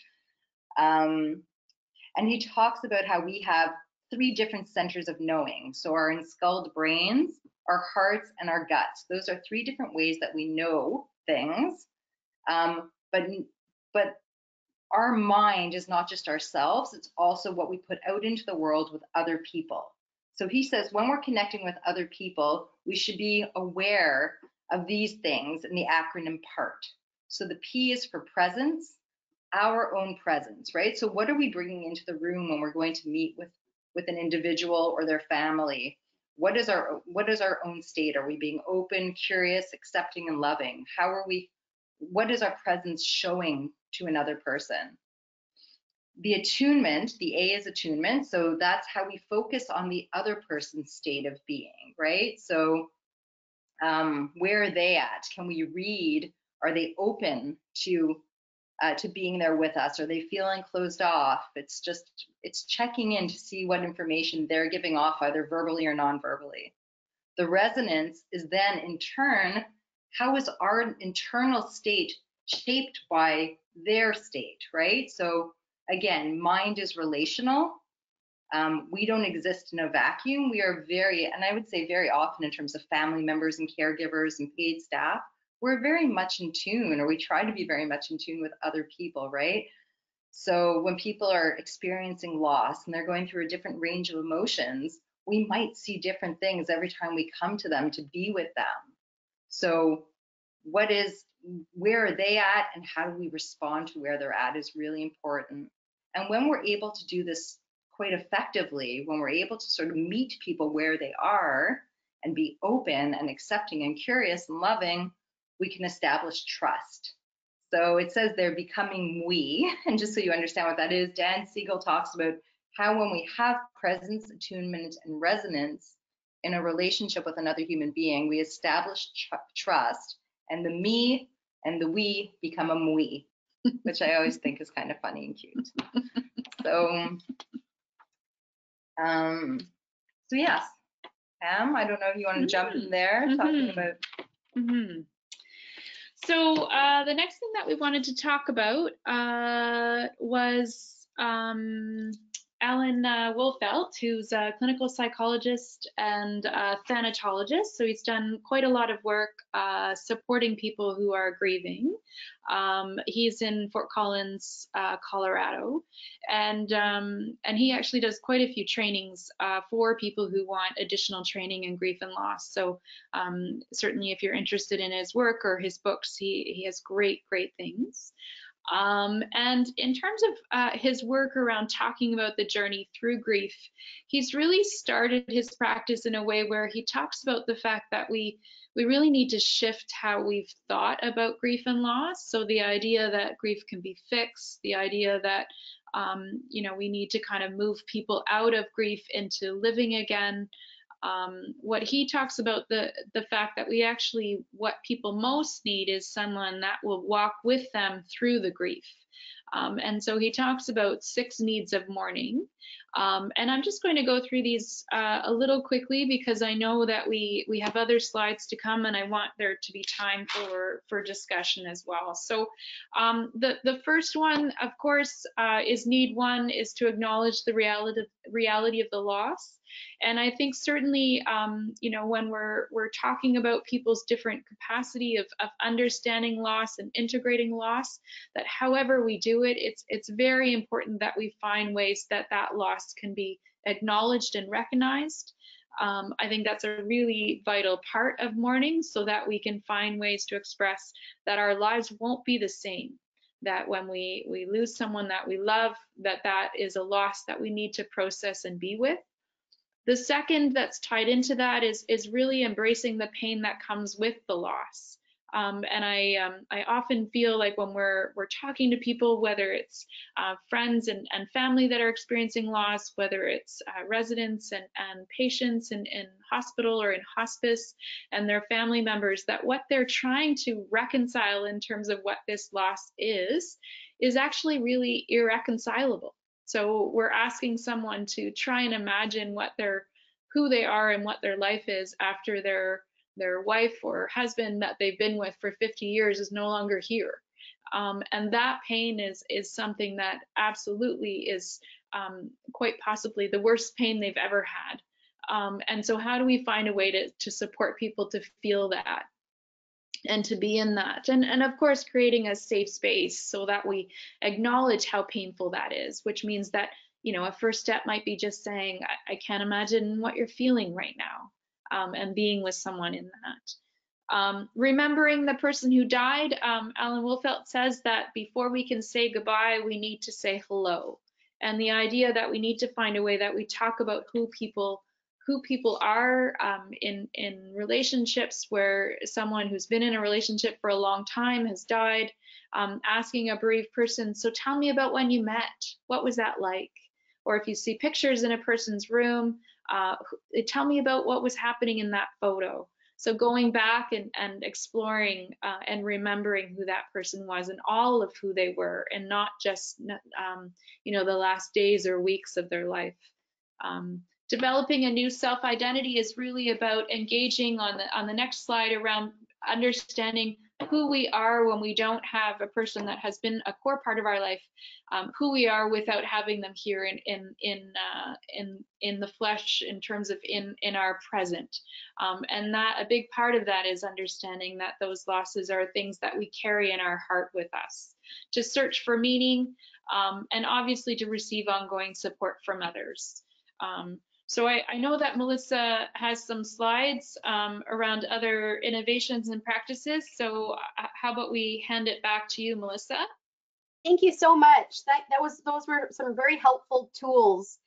And he talks about how we have 3 different centers of knowing. So our enskulled brains, our hearts, and our guts. Those are 3 different ways that we know things. But our mind is not just ourselves, it's also what we put out into the world with other people. So he says when we're connecting with other people, we should be aware of these things in the acronym PART. So the P is for presence, our own presence, right? So what are we bringing into the room when we're going to meet with an individual or their family? What is our own state? Are we being open, curious, accepting, and loving? What is our presence showing to another person? The attunement, the A is attunement, so that's how we focus on the other person's state of being, right? So where are they at? Can we read? Are they open to being there with us? Are they feeling closed off? It's checking in to see what information they're giving off, either verbally or non-verbally. The resonance is then in turn, how is our internal state shaped by their state, right? So again, mind is relational. We don't exist in a vacuum. We are and I would say very often in terms of family members and caregivers and paid staff, we're very much in tune, or we try to be very much in tune with other people, right? So when people are experiencing loss and they're going through a different range of emotions, we might see different things every time we come to them to be with them. So where are they at, and how do we respond to where they're at is really important. And when we're able to do this quite effectively, when we're able to sort of meet people where they are and be open and accepting and curious and loving, we can establish trust. So it says they're becoming we, and just so you understand what that is, Dan Siegel talks about how when we have presence, attunement, and resonance in a relationship with another human being, we establish trust, and the me and the we become a we, which I always think is kind of funny and cute. So yes, Pam, I don't know if you want to jump in there, talking about. So the next thing that we wanted to talk about was Alan Wolfelt, who's a clinical psychologist and a thanatologist. So he's done quite a lot of work supporting people who are grieving. He's in Fort Collins, Colorado, and he actually does quite a few trainings for people who want additional training in grief and loss. So certainly if you're interested in his work or his books, he has great things. And in terms of his work around talking about the journey through grief, he's really started his practice in a way where he talks about the fact that we really need to shift how we've thought about grief and loss. So the idea that grief can be fixed, the idea that we need to kind of move people out of grief into living again. What he talks about the fact that what people most need is someone that will walk with them through the grief. And so he talks about 6 needs of mourning. And I'm just going to go through these a little quickly because I know that we have other slides to come and I want there to be time for discussion as well. So the first one, of course, is need 1 is to acknowledge the reality of the loss. And I think certainly, when we're talking about people's different capacity of understanding loss and integrating loss, that however we do it, it's very important that we find ways that loss can be acknowledged and recognized. I think that's a really vital part of mourning so that we can find ways to express that our lives won't be the same. That when we lose someone that we love, that is a loss that we need to process and be with. The second that's tied into that is really embracing the pain that comes with the loss. And I often feel like when we're talking to people, whether it's friends and family that are experiencing loss, whether it's residents and patients in hospital or in hospice and their family members, that what they're trying to reconcile in terms of what this loss is actually really irreconcilable. So we're asking someone to try and imagine who they are and what their life is after their wife or husband that they've been with for 50 years is no longer here. And that pain is something that absolutely is quite possibly the worst pain they've ever had. And so how do we find a way to support people to feel that and to be in that? And of course, creating a safe space so that we acknowledge how painful that is, which means that, you know, a first step might be just saying, I can't imagine what you're feeling right now. And being with someone in that. Remembering the person who died, Alan Wolfelt says that before we can say goodbye, we need to say hello. And the idea that we need to find a way that we talk about who people are in relationships where someone who's been in a relationship for a long time has died, asking a bereaved person, so tell me about when you met, what was that like? Or if you see pictures in a person's room, tell me about what was happening in that photo. So going back and exploring and remembering who that person was and all of who they were, and not just you know, the last days or weeks of their life. Developing a new self-identity is really about engaging on the next slide around understanding who we are when we don't have a person that has been a core part of our life, who we are without having them here in the flesh, in terms of in our present. And that a big part of that is understanding that those losses are things that we carry in our heart with us, to search for meaning, and obviously to receive ongoing support from others. So I know that Melissa has some slides around other innovations and practices. So how about we hand it back to you, Melissa? Thank you so much. Those were some very helpful tools.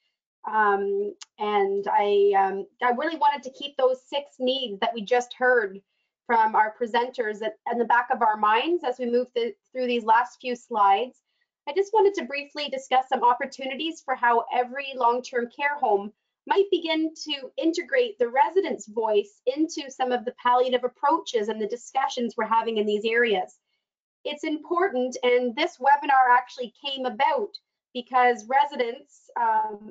And I really wanted to keep those 6 needs that we just heard from our presenters in the back of our minds as we move through these last few slides. I just wanted to briefly discuss some opportunities for how every long-term care home might begin to integrate the resident's voice into some of the palliative approaches and the discussions we're having in these areas. It's important, and this webinar actually came about because residents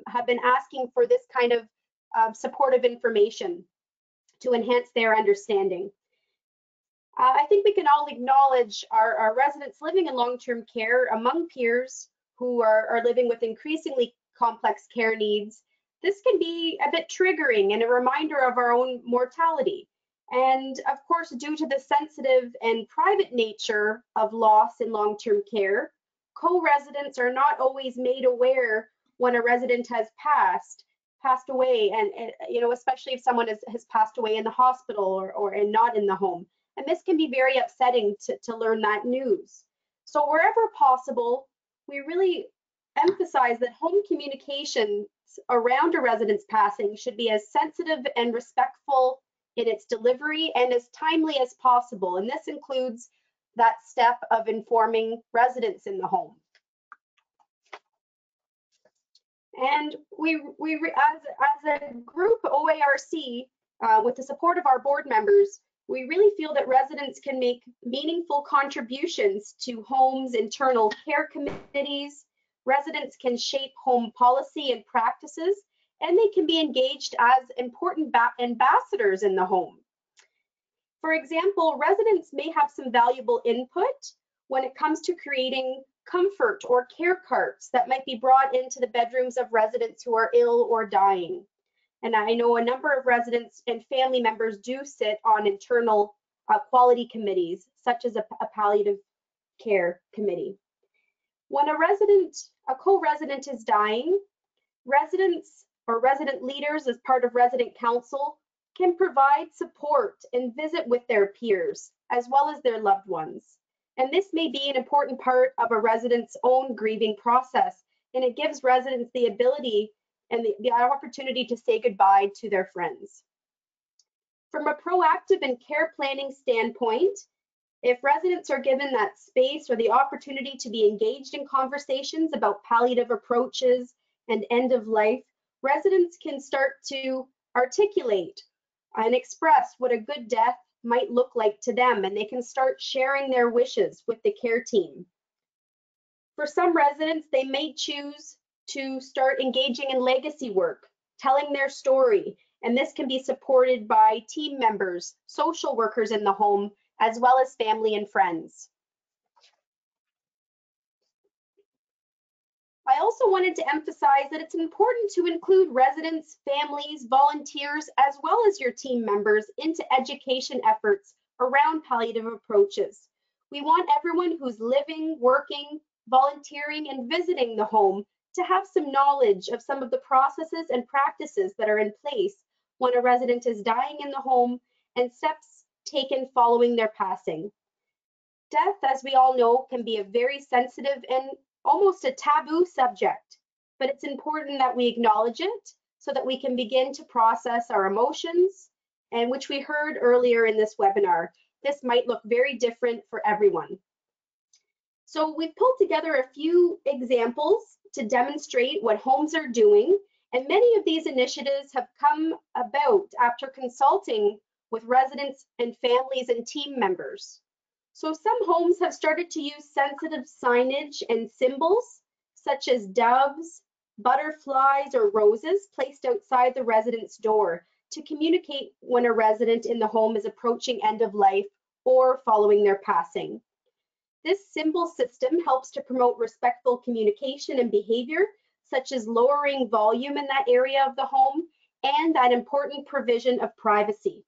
have been asking for this kind of supportive information to enhance their understanding. I think we can all acknowledge our residents living in long-term care among peers who are living with increasingly complex care needs. This can be a bit triggering and a reminder of our own mortality. And of course, due to the sensitive and private nature of loss in long-term care, co-residents are not always made aware when a resident has passed away, and you know, especially if someone has passed away in the hospital or not in the home. And this can be very upsetting to learn that news. So wherever possible, we really emphasize that home communications around a resident's passing should be as sensitive and respectful in its delivery and as timely as possible. And this includes that step of informing residents in the home. And as a group, OARC, with the support of our board members, we really feel that residents can make meaningful contributions to homes' internal care committees. Residents can shape home policy and practices, and they can be engaged as important ambassadors in the home. For example, residents may have some valuable input when it comes to creating comfort or care carts that might be brought into the bedrooms of residents who are ill or dying. And I know a number of residents and family members do sit on internal quality committees, such as a palliative care committee. When a co-resident is dying, residents or resident leaders as part of resident council can provide support and visit with their peers as well as their loved ones. And this may be an important part of a resident's own grieving process, and it gives residents the ability and the opportunity to say goodbye to their friends. From a proactive and care planning standpoint, if residents are given that space or the opportunity to be engaged in conversations about palliative approaches and end of life, residents can start to articulate and express what a good death might look like to them, and they can start sharing their wishes with the care team. For some residents, they may choose to start engaging in legacy work, telling their story, and this can be supported by team members, social workers in the home, as well as family and friends. I also wanted to emphasize that it's important to include residents, families, volunteers, as well as your team members into education efforts around palliative approaches. We want everyone who's living, working, volunteering, and visiting the home to have some knowledge of some of the processes and practices that are in place when a resident is dying in the home and steps taken following their passing. Death, as we all know, can be a very sensitive and almost a taboo subject, but it's important that we acknowledge it so that we can begin to process our emotions, and which we heard earlier in this webinar. This might look very different for everyone. So we've pulled together a few examples to demonstrate what homes are doing, and many of these initiatives have come about after consulting with residents and families and team members. So some homes have started to use sensitive signage and symbols, such as doves, butterflies, or roses placed outside the resident's door to communicate when a resident in the home is approaching end of life or following their passing. This symbol system helps to promote respectful communication and behavior, such as lowering volume in that area of the home and that important provision of privacy.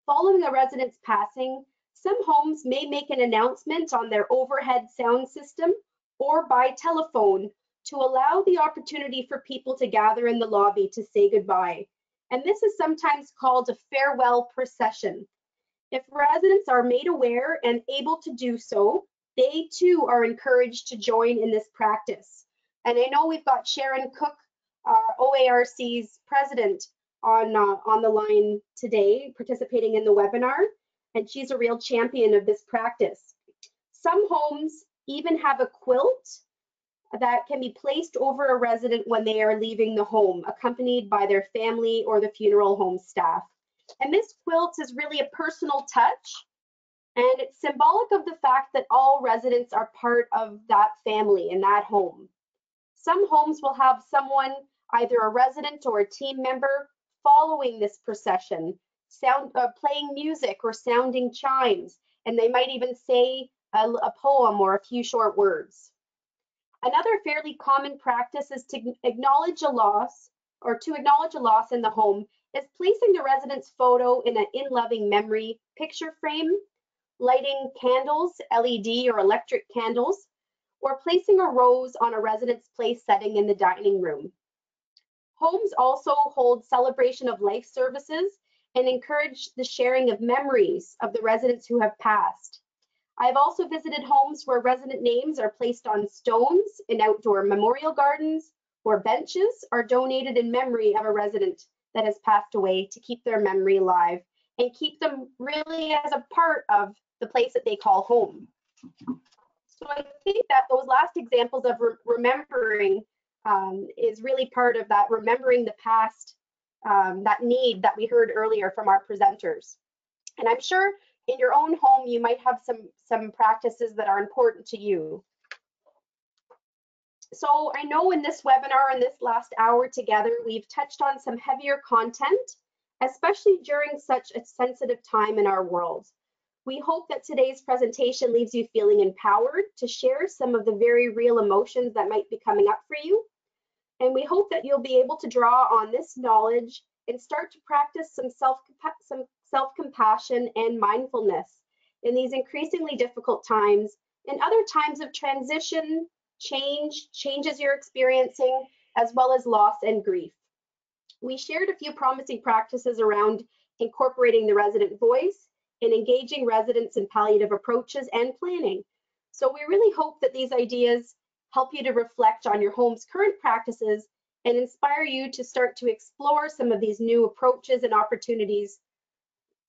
Following a resident's passing, some homes may make an announcement on their overhead sound system or by telephone to allow the opportunity for people to gather in the lobby to say goodbye. And this is sometimes called a farewell procession. If residents are made aware and able to do so, they too are encouraged to join in this practice. And I know we've got Sharon Cook, our OARC's president, on the line today, participating in the webinar, and she's a real champion of this practice. Some homes even have a quilt that can be placed over a resident when they are leaving the home, accompanied by their family or the funeral home staff. And this quilt is really a personal touch, and it's symbolic of the fact that all residents are part of that family in that home. Some homes will have someone, either a resident or a team member, following this procession, playing music or sounding chimes, and they might even say a poem or a few short words. Another fairly common practice is to acknowledge a loss in the home is placing the resident's photo in an in-loving memory picture frame, lighting candles, LED or electric candles, or placing a rose on a resident's place setting in the dining room. Homes also hold celebration of life services and encourage the sharing of memories of the residents who have passed. I've also visited homes where resident names are placed on stones in outdoor memorial gardens, or benches are donated in memory of a resident that has passed away to keep their memory alive and keep them really as a part of the place that they call home. So I think that those last examples of remembering is really part of that remembering the past, that need that we heard earlier from our presenters. And I'm sure in your own home, you might have some practices that are important to you. So I know in this webinar and this last hour together, we've touched on some heavier content, especially during such a sensitive time in our world. We hope that today's presentation leaves you feeling empowered to share some of the very real emotions that might be coming up for you. And we hope that you'll be able to draw on this knowledge and start to practice some self-compassion and mindfulness in these increasingly difficult times and other times of transition, changes you're experiencing, as well as loss and grief. We shared a few promising practices around incorporating the resident voice and engaging residents in palliative approaches and planning. So we really hope that these ideas help you to reflect on your home's current practices and inspire you to start to explore some of these new approaches and opportunities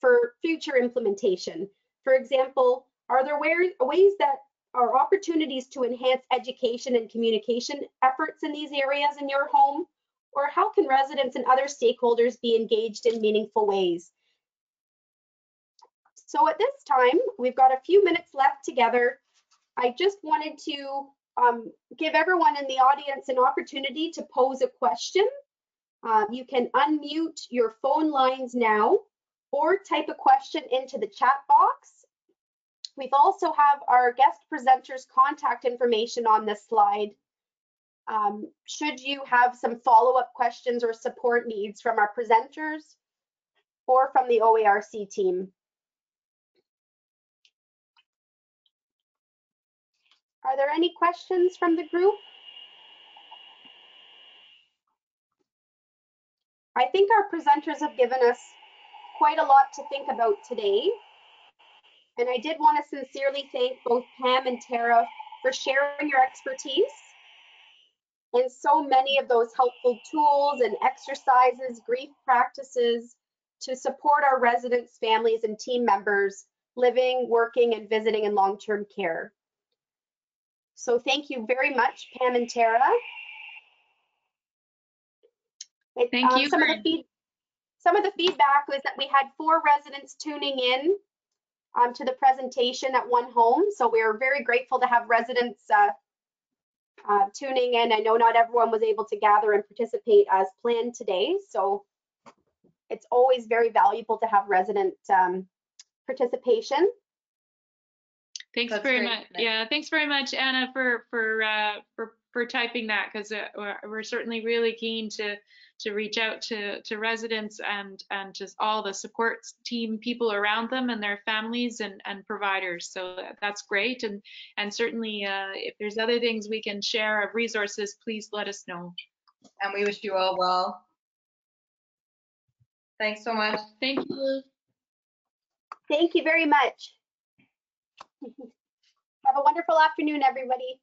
for future implementation. For example, are there ways that are opportunities to enhance education and communication efforts in these areas in your home? Or how can residents and other stakeholders be engaged in meaningful ways? So at this time, we've got a few minutes left together. I just wanted to give everyone in the audience an opportunity to pose a question. You can unmute your phone lines now or type a question into the chat box. We've also have our guest presenters' contact information on this slide. Should you have some follow-up questions or support needs from our presenters or from the OARC team. Are there any questions from the group? I think our presenters have given us quite a lot to think about today. And I did want to sincerely thank both Pam and Tara for sharing your expertise and so many of those helpful tools and exercises, grief practices to support our residents, families, and team members living, working, and visiting in long-term care. So thank you very much, Pam and Tara. Thank you. Some of the feedback was that we had 4 residents tuning in to the presentation at one home. So we're very grateful to have residents tuning in. I know not everyone was able to gather and participate as planned today. So it's always very valuable to have resident participation. Thanks very much. Yeah, thanks very much, Anna, for typing that, because we're certainly really keen to reach out to residents and just all the support team people around them and their families and providers. So that's great. And certainly if there's other things we can share of resources, please let us know. And we wish you all well. Thanks so much. Thank you. Thank you very much. Have a wonderful afternoon, everybody.